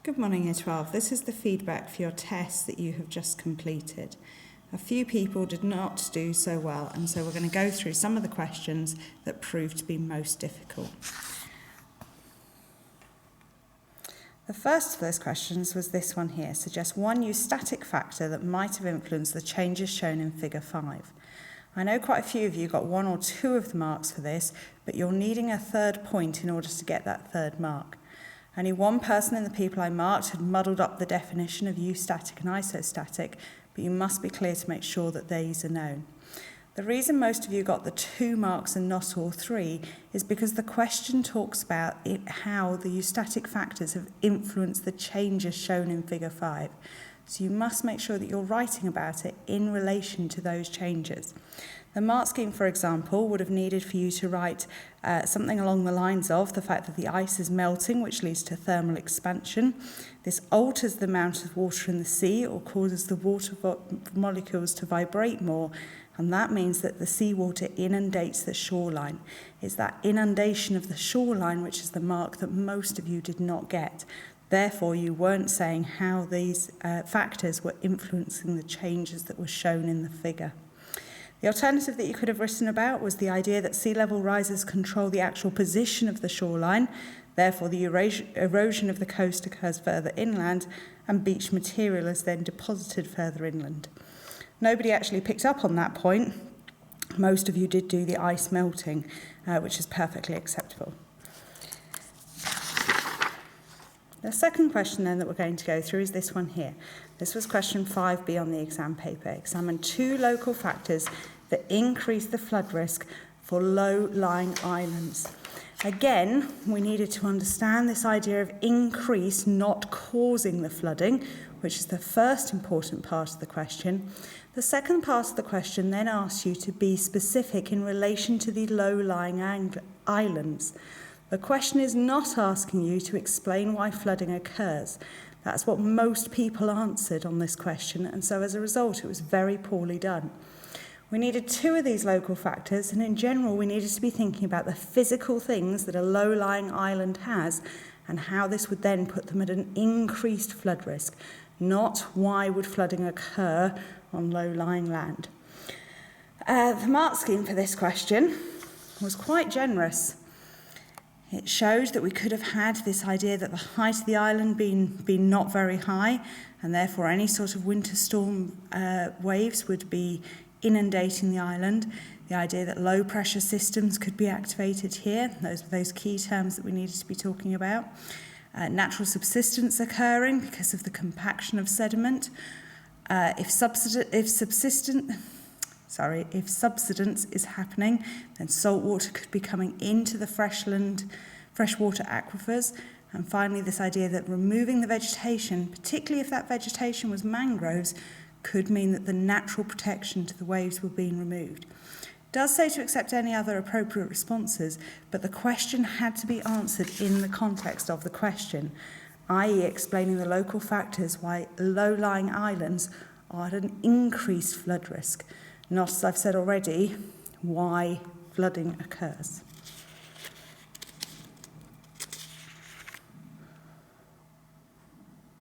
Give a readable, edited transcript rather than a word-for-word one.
Good morning, Year 12. This is the feedback for your test that you have just completed. A few people did not do so well, and so we're going to go through some of the questions that proved to be most difficult. The first of those questions was this one here. Suggest one new static factor that might have influenced the changes shown in figure 5. I know quite a few of you got 1 or 2 of the marks for this, but you're needing a third point in order to get that third mark. Only one person in the people I marked had muddled up the definition of eustatic and isostatic, but you must be clear to make sure that these are known. The reason most of you got the 2 marks and not all 3 is because the question talks about how the eustatic factors have influenced the changes shown in figure 5. So you must make sure that you're writing about it in relation to those changes. The mark scheme, for example, would have needed for you to write something along the lines of the fact that the ice is melting, which leads to thermal expansion. This alters the amount of water in the sea or causes the water molecules to vibrate more, and that means that the seawater inundates the shoreline. It's that inundation of the shoreline which is the mark that most of you did not get. Therefore, you weren't saying how these factors were influencing the changes that were shown in the figure. The alternative that you could have written about was the idea that sea level rises control the actual position of the shoreline, therefore the erosion of the coast occurs further inland and beach material is then deposited further inland. Nobody actually picked up on that point. Most of you did do the ice melting, which is perfectly acceptable. The second question then that we're going to go through is this one here. This was question 5B on the exam paper. Examine 2 local factors that increase the flood risk for low-lying islands. Again, we needed to understand this idea of increase not causing the flooding, which is the first important part of the question. The second part of the question then asks you to be specific in relation to the low-lying islands. The question is not asking you to explain why flooding occurs. That's what most people answered on this question, and so as a result it was very poorly done. We needed 2 of these local factors, and in general we needed to be thinking about the physical things that a low-lying island has and how this would then put them at an increased flood risk, not why would flooding occur on low-lying land. The mark scheme for this question was quite generous. It showed that we could have had this idea that the height of the island being not very high, and therefore any sort of winter storm waves would be inundating the island. The idea that low pressure systems could be activated here, those were those key terms that we needed to be talking about. Natural subsidence occurring because of the compaction of sediment. If subsidence is happening, then salt water could be coming into the freshwater aquifers. And finally, this idea that removing the vegetation, particularly if that vegetation was mangroves, could mean that the natural protection to the waves were being removed. It does say to accept any other appropriate responses, but the question had to be answered in the context of the question, i.e. explaining the local factors why low-lying islands are at an increased flood risk. Not, as I've said already, why flooding occurs.